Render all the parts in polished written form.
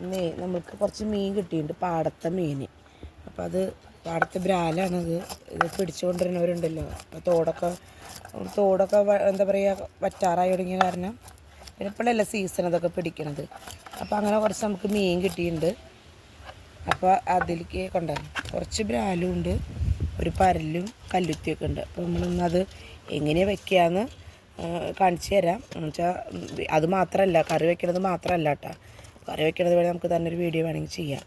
ഇന്നേ നമുക്ക് കുറച്ച് മീൻ കിട്ടിയിട്ടുണ്ട്, പാടത്തെ മീൻ. അപ്പോൾ അത് പാടത്തെ ബ്രാലാണത്. ഇത് പിടിച്ചുകൊണ്ടിരുന്നവരുണ്ടല്ലോ. അപ്പോൾ തോടൊക്കെ എന്താ പറയുക വറ്റാറായി തുടങ്ങിയ കാരണം പിന്നെ ഇപ്പോഴല്ല സീസൺ അതൊക്കെ പിടിക്കണത്. അപ്പോൾ അങ്ങനെ കുറച്ച് നമുക്ക് മീൻ കിട്ടിയിട്ടുണ്ട്. അപ്പോൾ അതിലേക്ക് കുറച്ച് ബ്രാലും ഉണ്ട്, ഒരു പരലും കല്ലുത്തിയൊക്കെ ഉണ്ട്. അപ്പോൾ നമ്മളിന്നത് എങ്ങനെയാണ് വെക്കുകയെന്ന് കാണിച്ചു തരാം. എന്ന് വെച്ചാൽ അത് മാത്രമല്ല, കറി വെക്കണത് മാത്രമല്ല കേട്ടോ. കറി വെക്കണത് വഴി നമുക്ക് തന്നെ ഒരു വീഡിയോ വേണമെങ്കിൽ ചെയ്യാം.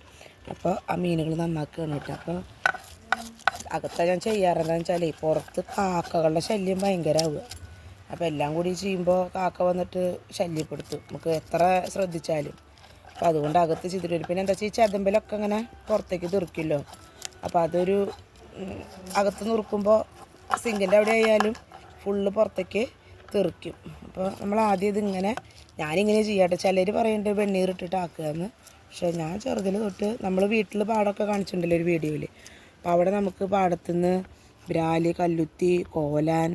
അപ്പോൾ ആ മീനുകൾ നന്നാക്കുകയാണ് കേട്ടോ. അപ്പോൾ അകത്താണ് ഞാൻ ചെയ്യാറെന്താണെന്ന് വെച്ചാൽ പുറത്ത് കാക്കകളുടെ ശല്യം ഭയങ്കരമാവുക. അപ്പോൾ എല്ലാം കൂടി ചെയ്യുമ്പോൾ കാക്ക വന്നിട്ട് ശല്യപ്പെടുത്തും നമുക്ക് എത്ര ശ്രദ്ധിച്ചാലും. അപ്പോൾ അതുകൊണ്ട് അകത്ത് ചെയ്തിട്ട് വരും. പിന്നെ എന്താ വെച്ചാൽ ഈ ചതമ്പലൊക്കെ ഇങ്ങനെ പുറത്തേക്ക് തെറിക്കുമല്ലോ. അപ്പോൾ അതൊരു അകത്ത് നുറുക്കുമ്പോൾ സിങ്കിൻ്റെ അവിടെ ആയാലും ഫുള്ള് പുറത്തേക്ക് തെറിക്കും. അപ്പോൾ നമ്മൾ ആദ്യം ഇതിങ്ങനെ ഞാനിങ്ങനെ ചെയ്യാട്ടെ. ചിലർ പറയുന്നുണ്ട് വെണ്ണീറിട്ടിട്ട് ആക്കുകയെന്ന്. പക്ഷേ ഞാൻ ചെറുതിൽ തൊട്ട് നമ്മൾ വീട്ടിൽ പാടമൊക്കെ കാണിച്ചിട്ടുണ്ടല്ലോ ഒരു വീഡിയോയിൽ. അപ്പോൾ അവിടെ നമുക്ക് പാടത്തുനിന്ന് ബ്രാല്, കല്ലുത്തി, കോലാൻ,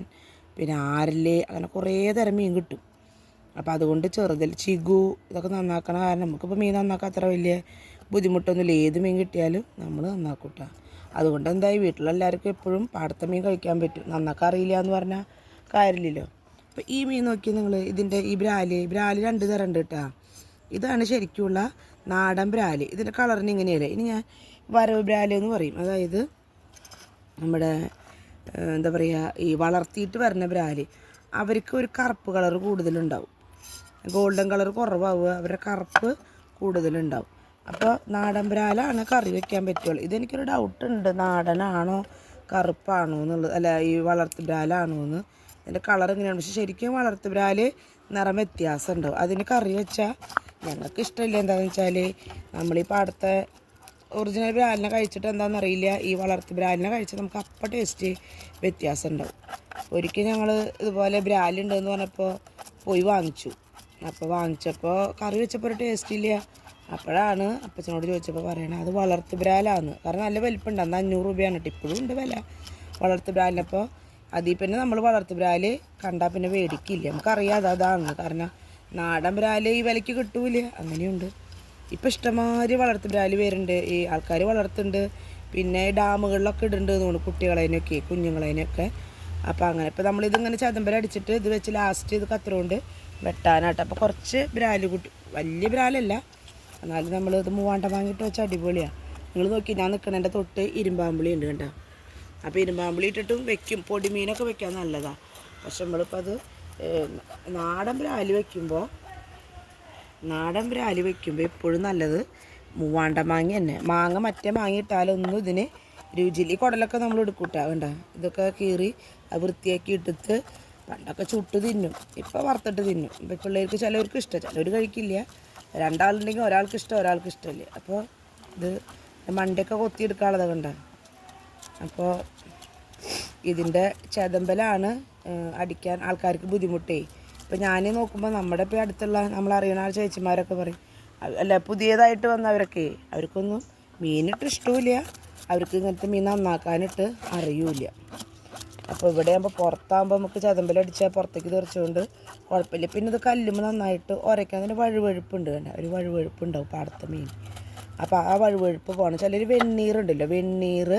പിന്നെ ആരല്, അങ്ങനെ കുറേ തരം മീൻ കിട്ടും. അപ്പോൾ അതുകൊണ്ട് ചെറുതിൽ ചിഗു ഇതൊക്കെ നന്നാക്കണ കാരണം നമുക്കിപ്പോൾ മീൻ നന്നാക്കാൻ അത്ര വലിയ ബുദ്ധിമുട്ടൊന്നുമില്ല. ഏത് മീൻ കിട്ടിയാലും നമ്മൾ നന്നാക്കൂട്ടാ. അതുകൊണ്ട് എന്തായി വീട്ടിലെല്ലാവർക്കും എപ്പോഴും പാടത്തെ മീൻ കഴിക്കാൻ പറ്റും. നന്നാക്കാൻ അറിയില്ല എന്ന് പറഞ്ഞാൽ കാര്യമില്ലല്ലോ. അപ്പോൾ ഈ മീൻ നോക്കി നിങ്ങൾ, ഇതിൻ്റെ ഈ ബ്രാല് 2 തരം ഉണ്ട് കേട്ടോ. ഇതാണ് ശരിക്കുള്ള നാടൻ ബ്രാല്. ഇതിൻ്റെ കളറിന് ഇങ്ങനെയല്ലേ. ഇനി ഞാൻ വരവ് ബ്രാല് എന്ന് പറയും. അതായത് നമ്മുടെ എന്താ പറയുക, ഈ വളർത്തിയിട്ട് വരുന്ന ബ്രാല് അവർക്ക് ഒരു കറുപ്പ് കളർ കൂടുതലുണ്ടാവും. ഗോൾഡൻ കളർ കുറവാവുക, അവരുടെ കറുപ്പ് കൂടുതലുണ്ടാവും. അപ്പോൾ നാടൻ ബ്രാലാണ് കറി വയ്ക്കാൻ പറ്റുള്ളൂ. ഇതെനിക്കൊരു ഡൗട്ടുണ്ട്, നാടനാണോ കറുപ്പാണോ എന്നുള്ളത്, അല്ല ഈ വളർത്ത് ബ്രാലാണോ എന്ന്. അതിൻ്റെ കളർ ഇങ്ങനെയാണ്. പക്ഷെ ശരിക്കും വളർത്ത് ബ്രാല് നിറം വ്യത്യാസം ഉണ്ടാവും. അതിന് കറി വെച്ചാൽ ഞങ്ങൾക്ക് ഇഷ്ടമില്ല. എന്താണെന്ന് വെച്ചാൽ നമ്മളീ പാടത്തെ ഒറിജിനൽ ബ്രാലിനെ കഴിച്ചിട്ട് എന്താണെന്നറിയില്ല, ഈ വളർത്ത് ബ്രാലിനെ കഴിച്ചാൽ നമുക്ക് അപ്പം ടേസ്റ്റ് വ്യത്യാസം ഉണ്ടാവും. ഒരിക്കൽ ഞങ്ങൾ ഇതുപോലെ ബ്രാലുണ്ടെന്ന് പറഞ്ഞപ്പോൾ പോയി വാങ്ങിച്ചു. അപ്പോൾ വാങ്ങിച്ചപ്പോൾ കറി വെച്ചപ്പോൾ ഒരു ടേസ്റ്റ് ഇല്ല. അപ്പോഴാണ് അപ്പച്ചനോട് ചോദിച്ചപ്പോൾ പറയണത് അത് വളർത്ത് ബ്രാലാന്ന്. കാരണം നല്ല വലിപ്പമുണ്ട്. അന്ന് 500 രൂപയാണ് കേട്ടോ. ഇപ്പോഴും ഉണ്ട് വില വളർത്ത് ബ്രാലിനപ്പോൾ. അതിൽ പിന്നെ നമ്മൾ വളർത്ത് ബ്രാല് കണ്ടാൽ പിന്നെ മേടിക്കില്ല. നമുക്കറിയാം അതാണ്. കാരണം നാടൻ ബ്രാല് ഈ വിലയ്ക്ക് കിട്ടൂല. അങ്ങനെയുണ്ട്. ഇപ്പം ഇഷ്ടംമാതിരി വളർത്ത് ബ്രാല് വരുന്നുണ്ട്, ഈ ആൾക്കാർ വളർത്തുന്നുണ്ട്. പിന്നെ ഡാമുകളിലൊക്കെ ഇടുന്നുണ്ട് തോന്നുന്നു കുട്ടികളതിനൊക്കെ, കുഞ്ഞുങ്ങളതിനൊക്കെ. അപ്പോൾ അങ്ങനെ ഇപ്പോൾ നമ്മളിതിങ്ങനെ ചതമ്പലടിച്ചിട്ട് ഇത് വെച്ച് ലാസ്റ്റ് ഇത് കത്തറുകൊണ്ട് വെട്ടാനായിട്ട്. അപ്പോൾ കുറച്ച് ബ്രാല് കൂട്ടി, വലിയ ബ്രാലല്ല എന്നാലും നമ്മൾ ഇത് മൂവാണ്ട വാങ്ങിയിട്ട് വെച്ച് അടിപൊളിയാണ്. നിങ്ങൾ നോക്കി, ഞാൻ നിൽക്കണേൻ്റെ തൊട്ട് ഇരുമ്പാമ്പുളി ഉണ്ട് കേട്ടോ. അപ്പോൾ ഇരുമ്പാമ്പുളി ഇട്ടിട്ടും വെക്കും. പൊടിമീനൊക്കെ വെക്കാൻ നല്ലതാണ്. പക്ഷെ നമ്മളിപ്പോൾ അത് നാടൻ ബ്രാല് വയ്ക്കുമ്പോൾ എപ്പോഴും നല്ലത് മൂവാണ്ട മാങ്ങ തന്നെ. മാങ്ങ മറ്റേ മാങ്ങ ഇട്ടാലൊന്നും ഇതിന് രുചിയിൽ. ഈ കുടലൊക്കെ നമ്മൾ എടുക്കൂട്ടാ വേണ്ട, ഇതൊക്കെ കീറി വൃത്തിയാക്കി ഇട്ടിട്ട് പണ്ടൊക്കെ ചുട്ട് തിന്നും, ഇപ്പോൾ വറുത്തിട്ട് തിന്നും. ഇപ്പോൾ പിള്ളേർക്ക് ചിലവർക്ക് ഇഷ്ടം, ചിലവർ കഴിക്കില്ല. 2 ആളുണ്ടെങ്കിൽ ഒരാൾക്ക് ഇഷ്ടം, ഒരാൾക്ക് ഇഷ്ടമില്ല. അപ്പോൾ ഇത് മണ്ടയൊക്കെ കൊത്തിയെടുക്കാനുള്ളത് കണ്ട. അപ്പോൾ ഇതിൻ്റെ ചതമ്പലാണ് അടിക്കാൻ ആൾക്കാർക്ക് ബുദ്ധിമുട്ടേ. ഇപ്പോൾ ഞാൻ നോക്കുമ്പോൾ നമ്മുടെ ഇപ്പോൾ അടുത്തുള്ള നമ്മളറിയണ ചേച്ചിമാരൊക്കെ പറയും, അല്ല പുതിയതായിട്ട് വന്നവരൊക്കെ അവർക്കൊന്നും മീനിട്ട് ഇഷ്ടമില്ല, അവർക്ക് ഇങ്ങനത്തെ മീൻ നന്നാക്കാനിട്ട് അറിയൂല. അപ്പോൾ ഇവിടെ ആകുമ്പോൾ പുറത്താകുമ്പോൾ നമുക്ക് ചതമ്പലടിച്ചാൽ പുറത്തേക്ക് തെറിച്ചുകൊണ്ട് കുഴപ്പമില്ല. പിന്നെ ഇത് കല്ലുമ്പോൾ നന്നായിട്ട് ഉരയ്ക്കാൻ അതിന് വഴുവഴുപ്പുണ്ട് കണ്ട, ഒരു വഴുവഴുപ്പുണ്ടാവും പാടത്തെ മീൻ. അപ്പോൾ ആ വഴുവഴുപ്പ് പോകണം. ചിലർ വെണ്ണീറുണ്ടല്ലോ, വെണ്ണീർ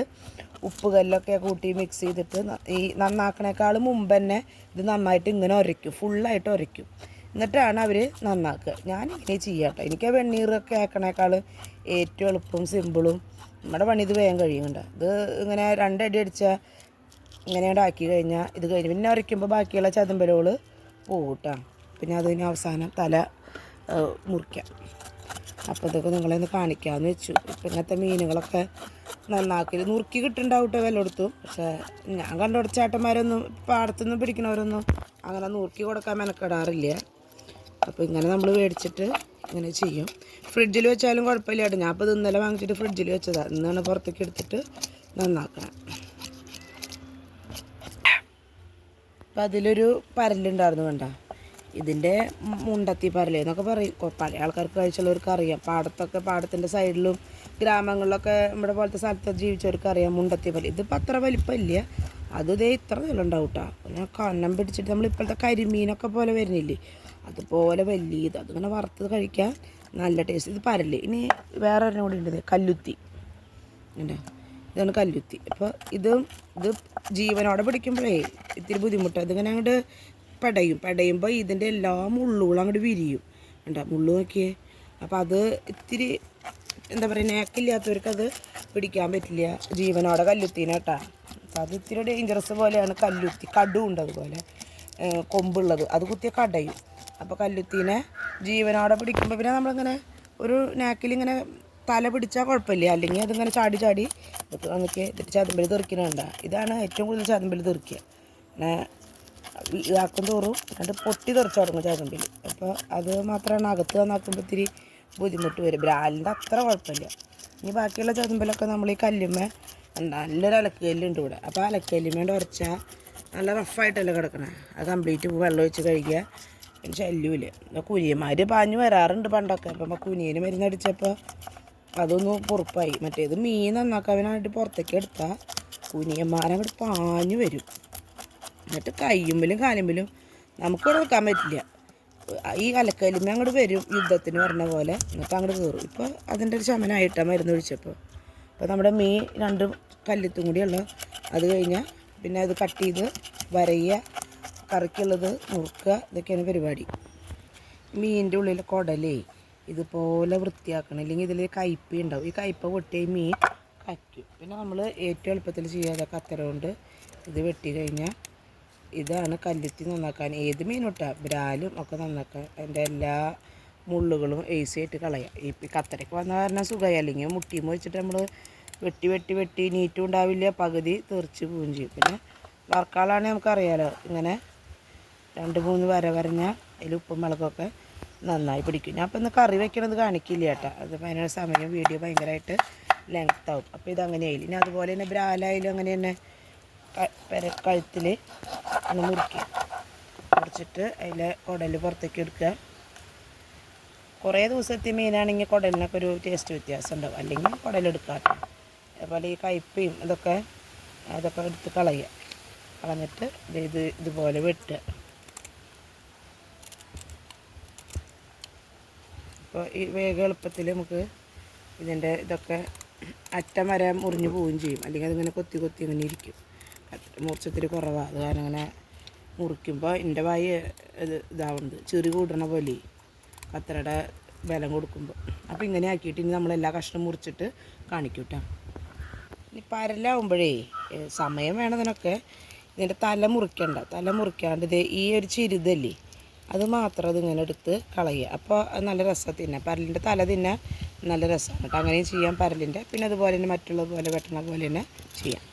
ഉപ്പ് കല്ലൊക്കെ കൂട്ടി മിക്സ് ചെയ്തിട്ട് ഈ നന്നാക്കണേക്കാൾ മുമ്പ് തന്നെ ഇത് നന്നായിട്ട് ഇങ്ങനെ ഉരയ്ക്കും, ഫുള്ളായിട്ട് ഉരയ്ക്കും. എന്നിട്ടാണ് അവർ നന്നാക്കുക. ഞാനിങ്ങനെ ചെയ്യാം കേട്ടോ. എനിക്ക് ആ വെണ്ണീറൊക്കെ ആക്കണേക്കാൾ ഏറ്റവും എളുപ്പവും സിമ്പിളും നമ്മുടെ പണി ഇത് വേഗം കഴിയുന്നുണ്ട്. ഇത് ഇങ്ങനെ 2 അടി അടിച്ചാൽ ഇങ്ങനെ ആക്കി കഴിഞ്ഞാൽ ഇത് കഴിഞ്ഞ് പിന്നെ ഉരയ്ക്കുമ്പോൾ ബാക്കിയുള്ള ചതമ്പലോള് പോകൂട്ടാ. പിന്നെ അതിന് അവസാനം തല മുറിക്കാം. അപ്പോൾ ഇതൊക്കെ നിങ്ങളെയൊന്ന് കാണിക്കാമെന്ന് വെച്ചു. ഇപ്പം ഇങ്ങനത്തെ മീനുകളൊക്കെ നന്നാക്കി നുറുക്കി കിട്ടുന്നുണ്ടാവും കേട്ടോ വല്ലയിടത്തും. പക്ഷേ ഞാൻ കണ്ടുപിടിച്ച ചേട്ടന്മാരൊന്നും പാടത്തുനിന്ന് പിടിക്കണവരൊന്നും അങ്ങനെ നുറുക്കി കൊടുക്കാൻ മെനക്കെടാറില്ല. അപ്പോൾ ഇങ്ങനെ നമ്മൾ മേടിച്ചിട്ട് ഇങ്ങനെ ചെയ്യും. ഫ്രിഡ്ജിൽ വെച്ചാലും കുഴപ്പമില്ല കേട്ടോ. ഞാൻ അപ്പോൾ ഇത് ഇന്നലെ വാങ്ങിച്ചിട്ട് ഫ്രിഡ്ജിൽ വെച്ചതാണ്. ഇന്നാണ് പുറത്തേക്ക് എടുത്തിട്ട് നന്നാക്കണം. അപ്പം അതിലൊരു പരലുണ്ടായിരുന്നു വേണ്ട, ഇതിൻ്റെ മുണ്ടത്തി പരല് എന്നൊക്കെ പറയും. പഴയ ആൾക്കാർക്ക് കഴിച്ചുള്ളവർക്ക് അറിയാം. പാടത്തിൻ്റെ സൈഡിലും ഗ്രാമങ്ങളിലൊക്കെ നമ്മുടെ പോലത്തെ സ്ഥലത്ത് ജീവിച്ചവർക്ക് അറിയാം മുണ്ടത്തി പരല്. ഇതിപ്പോൾ അത്ര വലിപ്പമില്ല, അത് ഇതേ ഇത്ര വില ഉണ്ടാവും കേട്ടോ. പിന്നെ കന്നം പിടിച്ചിട്ട് നമ്മൾ ഇപ്പോഴത്തെ കരിമീനൊക്കെ പോലെ വരുന്നില്ലേ, അതുപോലെ വലിയത്. അതിങ്ങനെ വറുത്തത് കഴിക്കാൻ നല്ല ടേസ്റ്റ്. ഇത് പരല്. ഇനി വേറെ ഒരെണ്ണം കൂടി ഉണ്ട്, കല്ലുത്തി ഉണ്ട്. ഇതാണ് കല്ലുത്തി. അപ്പോൾ ഇത് ജീവനോടെ പിടിക്കുമ്പോഴേ ഇത്തിരി ബുദ്ധിമുട്ടാണ്. ഇതിങ്ങനെ അങ്ങോട്ട് പടയുമ്പോൾ ഇതിൻ്റെ എല്ലാ മുള്ളുകളും അങ്ങോട്ട് വിരിയും. ഉണ്ടോ മുള്ളു നോക്കിയേ. അപ്പോൾ അത് ഇത്തിരി എന്താ പറയുക, നേക്കില്ലാത്തവർക്ക് അത് പിടിക്കാൻ പറ്റില്ല. ജീവനോടെ കല്ലുത്തീനെ കേട്ടോ. അത് ഇത്തിരി ഡേഞ്ചറസ് പോലെയാണ് കല്ലുത്തി. കടുണ്ട് അതുപോലെ കൊമ്പുള്ളത്, അത് കുത്തിയ കടയും. അപ്പോൾ കല്ലുത്തീനെ ജീവനോടെ പിടിക്കുമ്പോൾ പിന്നെ നമ്മളിങ്ങനെ ഒരു നാക്കിലിങ്ങനെ തല പിടിച്ചാൽ കുഴപ്പമില്ല. അല്ലെങ്കിൽ അതിങ്ങനെ ചാടി നമുക്ക് ചതുമ്പൽ തെറിക്കണുണ്ട. ഇതാണ് ഏറ്റവും കൂടുതൽ ചതുമ്പൽ തെറിക്കുക. പിന്നെ ഇതാക്കും തോറും എന്നിട്ട് പൊട്ടി തെറിച്ച് തുടങ്ങും ചതുമ്പൽ. അപ്പോൾ അത് മാത്രമാണ് അകത്ത് നന്നാക്കുമ്പോൾ ഇത്തിരി ബുദ്ധിമുട്ട് വരും. ബ്രാലിൻ്റെ അത്ര കുഴപ്പമില്ല. ഇനി ബാക്കിയുള്ള ചതുമ്പലൊക്കെ നമ്മൾ ഈ കല്ലുമ്മ നല്ലൊരു അലക്കുകല്ലുണ്ട് ഇവിടെ. അപ്പോൾ അലക്കല്ലുമ്മേണ്ട് ഉരച്ചാൽ നല്ല റഫായിട്ടല്ലേ കിടക്കണേ. അത് കംപ്ലീറ്റ് വെള്ളം ഒഴിച്ച് കഴുകിയാൽ ശല്യമില്ല. കുനിയന്മാർ പാഞ്ഞ് വരാറുണ്ട് പണ്ടൊക്കെ. അപ്പം കുനിയന് മരുന്നടിച്ചപ്പോൾ അതൊന്ന് പൊറുപ്പായി. മറ്റേത് മീൻ നന്നാക്കാനായിട്ട് പുറത്തേക്ക് എടുത്താൽ കുനിയന്മാരങ്ങോട്ട് പാഞ്ഞു വരും. എന്നിട്ട് കയ്യുമ്പിലും കാലുമ്പിലും നമുക്കിവിടെ നിൽക്കാൻ പറ്റില്ല. ഈ അലക്കല്ലുമ്മ അങ്ങോട്ട് വരും യുദ്ധത്തിന് പറഞ്ഞ പോലെ. എന്നിട്ട് അങ്ങോട്ട് കയറും. ഇപ്പോൾ അതിൻ്റെ ഒരു ശമനമായിട്ടാണ് മരുന്ന് ഒഴിച്ചപ്പോൾ. അപ്പോൾ നമ്മുടെ മീൻ 2 കല്ലുത്തും കൂടിയുള്ള അത് കഴിഞ്ഞാൽ പിന്നെ അത് കട്ട് ചെയ്ത് വരയുക, കറിക്കുള്ളത് നുറുക്കുക, ഇതൊക്കെയാണ് പരിപാടി. മീനിൻ്റെ ഉള്ളിൽ കുടലേ ഇതുപോലെ വൃത്തിയാക്കണം. ഇല്ലെങ്കിൽ ഇതിൽ കയ്പ ഉണ്ടാവും. ഈ കയ്പ പൊട്ടിയ മീൻ കയ്ക്കും. പിന്നെ നമ്മൾ ഏറ്റവും എളുപ്പത്തിൽ ചെയ്യാതെ കത്തര കൊണ്ട് ഇത് വെട്ടി കഴിഞ്ഞാൽ ഇതാണ് കല്ലുത്തി നന്നാക്കാൻ. ഏത് മീനോട്ടാ ബ്രാലും ഒക്കെ നന്നാക്കാൻ. അതിൻ്റെ എല്ലാ മുള്ളുകളും ഈസി ആയിട്ട് കളയാം. ഈ കത്തരയ്ക്ക് വന്ന കാരണം സുഖമായി. അല്ലെങ്കിൽ മുട്ടിയുമ്പോൾ വെച്ചിട്ട് നമ്മൾ വെട്ടി നീറ്റും ഉണ്ടാവില്ല, പകുതി തെറിച്ച് പോവുകയും ചെയ്യും. പിന്നെ വറക്കാളാണെങ്കിൽ നമുക്കറിയാലോ, ഇങ്ങനെ 2-3 വര വരഞ്ഞാൽ അതിൽ ഉപ്പും മുളകൊക്കെ നന്നായി പിടിക്കും. ഞാൻ അപ്പോൾ ഇന്ന് കറി വെക്കണത് കാണിക്കില്ല കേട്ടോ. അത് അതിനുള്ള സമയം വീഡിയോ ഭയങ്കരമായിട്ട് ലെങ്ത് ആവും. അപ്പോൾ ഇതങ്ങനെയായില്ല. ഇനി അതുപോലെ തന്നെ ബ്രാലായാലും അങ്ങനെ തന്നെ കഴുത്തിൽ ഒന്ന് മുറിച്ചിട്ട് അതിലെ കുടൽ പുറത്തേക്ക് എടുക്കുക. കുറേ ദിവസത്തെ മീനാണെങ്കിൽ കുടലിനൊക്കെ ഒരു ടേസ്റ്റ് വ്യത്യാസം ഉണ്ടാവും. അല്ലെങ്കിൽ കുടലെടുക്കാം. അതുപോലെ ഈ കയ്പയും അതൊക്കെ എടുത്ത് കളഞ്ഞിട്ട് ഇതുപോലെ വെട്ടുക. അപ്പോൾ ഈ വേഗം എളുപ്പത്തിൽ നമുക്ക് ഇതിൻ്റെ ഇതൊക്കെ അറ്റം വരെ മുറിഞ്ഞ് പോവുകയും ചെയ്യും. അല്ലെങ്കിൽ അതിങ്ങനെ കൊത്തി ഇങ്ങനെ ഇരിക്കും. മുറിച്ചത്തിരി കുറവാണ്. അത് കാരണം അങ്ങനെ മുറിക്കുമ്പോൾ എൻ്റെ വായി ഇതാവുന്നത് ചെറി കൂടണ പോലെ കത്തരയുടെ ബലം കൊടുക്കുമ്പോൾ. അപ്പോൾ ഇങ്ങനെ ആക്കിയിട്ട് ഇനി നമ്മളെല്ലാ കഷ്ണം മുറിച്ചിട്ട് കാണിക്കും കേട്ടോ. ഇനി പരലാവുമ്പോഴേ സമയം വേണതിനൊക്കെ ഇതിൻ്റെ തല മുറിക്കാണ്ട് ഈ ഒരു ചിരുതല്ലേ അത് മാത്രം അതിങ്ങനെ എടുത്ത് കളയുക. അപ്പോൾ അത് നല്ല രസം തിന്നാം. പരലിൻ്റെ തല തിന്നാൻ നല്ല രസമാണ് കേട്ടോ. അങ്ങനെയും ചെയ്യാം പരലിൻ്റെ. പിന്നെ അതുപോലെ തന്നെ മറ്റുള്ള പോലെ വെട്ടണ പോലെ തന്നെ ചെയ്യാം.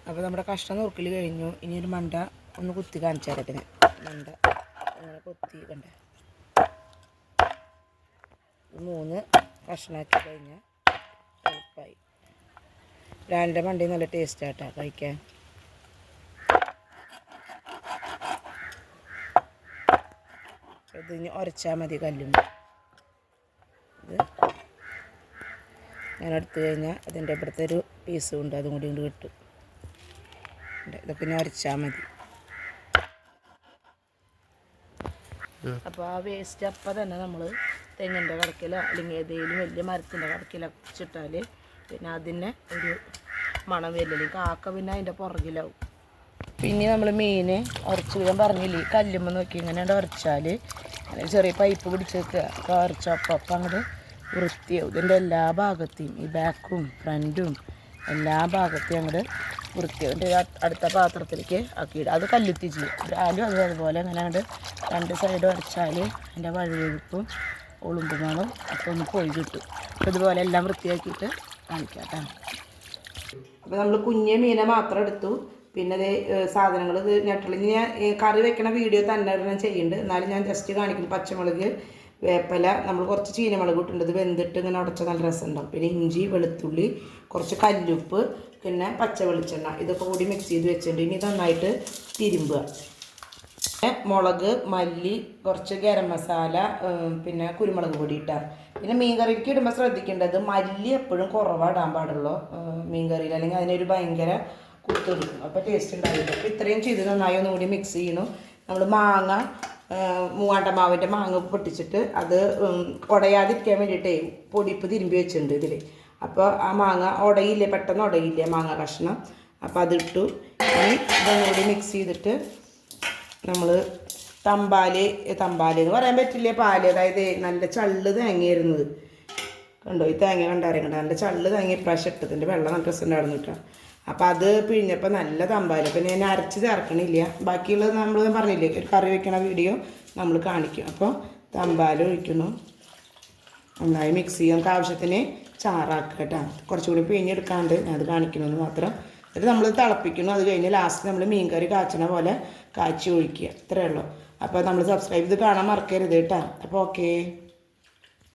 അപ്പോൾ നമ്മുടെ കഷ്ണം നുറുക്കൽ കഴിഞ്ഞു. ഇനി ഒരു മണ്ട ഒന്ന് കുത്തി കാണിച്ചു തരത്തിന്. മണ്ട അങ്ങനെ കൊത്തി കണ്ടേ 3 കഷ്ണമാക്കി കഴിഞ്ഞാൽ എളുപ്പമായി. ബ്രാലിൻ്റെ മണ്ടയിൽ നല്ല ടേസ്റ്റായിട്ടാണ് കഴിക്കാൻ. ഇതിന് ഉരച്ചാൽ മതി കല്ലുമ്പോൾ. ഇത് ഞാൻ എടുത്തു കഴിഞ്ഞാൽ അതിൻ്റെ ഇവിടുത്തെ ഒരു പീസും ഉണ്ട്, അതും കൂടി കിട്ടും. ഇതൊക്കെ ഇനി ഉരച്ചാൽ മതി. അപ്പോൾ ആ വേസ്റ്റ് അപ്പം തന്നെ നമ്മൾ തെങ്ങിൻ്റെ കടക്കിലോ അല്ലെങ്കിൽ ഏതെങ്കിലും വലിയ മരത്തിൻ്റെ കടക്കിലോ വെച്ചിട്ടാൽ പിന്നെ അതിനെ ഒരു മണം വരില്ല. കാക്ക പിന്നെ അതിൻ്റെ പുറകിലാവും. പിന്നെ നമ്മൾ മീൻ ഉരച്ച് ഞാൻ പറഞ്ഞില്ലേ, കല്ലുമ്പോൾ നോക്കി ഇങ്ങനെ ഉരച്ചാൽ ചെറിയ പൈപ്പ് പിടിച്ച് വെക്കുക. ഉരച്ചപ്പം അങ്ങോട്ട് വൃത്തിയാവും. ഇതിൻ്റെ എല്ലാ ഭാഗത്തെയും ഈ ബാക്കും ഫ്രണ്ടും എല്ലാ ഭാഗത്തെയും അങ്ങോട്ട് വൃത്തിയാവും. അടുത്ത പാത്രത്തിലേക്ക് ആക്കിയിടുക. അത് കല്ലുത്തി ചെയ്യും. ബ്രാലും അതുപോലെ അങ്ങനെ അങ്ങോട്ട് 2 സൈഡ് ഉരച്ചാൽ അതിൻ്റെ വഴുവഴുപ്പും ഉളുമ്പുകളും ഒക്കെ ഒന്ന് പോയി കിട്ടും. അപ്പോൾ ഇതുപോലെ എല്ലാം വൃത്തിയാക്കിയിട്ട് കാണിക്കാം കേട്ടോ. അപ്പോൾ നമ്മൾ കുഞ്ഞ മീനെ മാത്രം എടുത്തു. പിന്നെ അത് സാധനങ്ങൾ ഇത് ഞെട്ടളി ഞാൻ കറി വെക്കണ വീഡിയോ തന്നെ ഞാൻ ചെയ്യുന്നുണ്ട്. എന്നാലും ഞാൻ ജസ്റ്റ് കാണിക്കുന്നു. പച്ചമുളക്, വേപ്പില, നമ്മൾ കുറച്ച് ചീനമുളക് ഇട്ടുണ്ട്. ഇത് വെന്തിട്ട് ഇങ്ങനെ ഉടച്ച നല്ല രസമുണ്ടാവും. പിന്നെ ഇഞ്ചി, വെളുത്തുള്ളി, കുറച്ച് കല്ലുപ്പ്, പിന്നെ പച്ച വെളിച്ചെണ്ണ, ഇതൊക്കെ കൂടി മിക്സ് ചെയ്ത് വെച്ചിട്ടുണ്ട്. ഇനി നന്നായിട്ട് തിരുമ്പുക. മുളക്, മല്ലി, കുറച്ച് ഗരം മസാല, പിന്നെ കുരുമുളക് പൊടി ഇട്ടാൽ. പിന്നെ മീൻ കറിക്ക് ഇടുമ്പോൾ ശ്രദ്ധിക്കേണ്ടത് മല്ലി എപ്പോഴും കുറവാടാൻ പാടുള്ളൂ മീൻ കറിയിൽ, അല്ലെങ്കിൽ അതിനൊരു ഭയങ്കര കുത്തെടുക്കും. അപ്പോൾ ടേസ്റ്റ് ഉണ്ടാവില്ല. അപ്പോൾ ഇത്രയും ചെയ്ത് നന്നായി ഒന്നും കൂടി മിക്സ് ചെയ്യണം. നമ്മൾ മാങ്ങ മൂവാണ്ടമാവിൻ്റെ മാങ്ങ പൊട്ടിച്ചിട്ട് അത് ഉടയാതിരിക്കാൻ വേണ്ടിയിട്ടേ പൊടിപ്പ് തിരുമ്പി വെച്ചിട്ടുണ്ട് ഇതിൽ. അപ്പോൾ ആ മാങ്ങ ഉടയില്ലേ, പെട്ടെന്ന് ഉടയില്ലേ മാങ്ങ കഷ്ണം. അപ്പോൾ അതിട്ടു. ഇനി ഇതൊന്നുകൂടി മിക്സ് ചെയ്തിട്ട് നമ്മൾ തമ്പാല് എന്ന് പറയാൻ പറ്റില്ല, പാല്, അതായത് നല്ല ചള്ള് തേങ്ങയായിരുന്നത് കണ്ടോ. ഈ തേങ്ങ കണ്ടറിയണ്ട, നല്ല ചള്ള് തേങ്ങ ഇപ്രാവശ്യം ഇട്ടതിൻ്റെ വെള്ളം നല്ല രസം ഉണ്ടായിരുന്നു കേട്ടോ. അപ്പോൾ അത് പിഴിഞ്ഞപ്പോൾ നല്ല തമ്പാല്. പിന്നെ ഞാൻ അരച്ച് ചേർക്കണില്ല, ബാക്കിയുള്ളത് നമ്മൾ പറഞ്ഞില്ലേ ഒരു കറി വെക്കണ വീഡിയോ നമ്മൾ കാണിക്കും. അപ്പോൾ തമ്പാൽ ഒഴിക്കുന്നു, നന്നായി മിക്സ് ചെയ്യാം. നമുക്ക് ആവശ്യത്തിന് ചാറാക്കുക കേട്ടോ. കുറച്ചുകൂടി പിഴിഞ്ഞെടുക്കാണ്ട് ഞാൻ അത് കാണിക്കണമെന്ന് മാത്രം. എന്നിട്ട് നമ്മൾ തിളപ്പിക്കുന്നു. അത് കഴിഞ്ഞ് ലാസ്റ്റ് നമ്മൾ മീൻ കറി കാച്ചണ പോലെ കാച്ചി ഒഴിക്കുക, ഇത്രയേ ഉള്ളൂ. അപ്പോൾ നമ്മൾ സബ്സ്ക്രൈബ് ചെയ്ത് കാണാൻ മറക്കരുത് കേട്ടോ. അപ്പോൾ ഓക്കേ.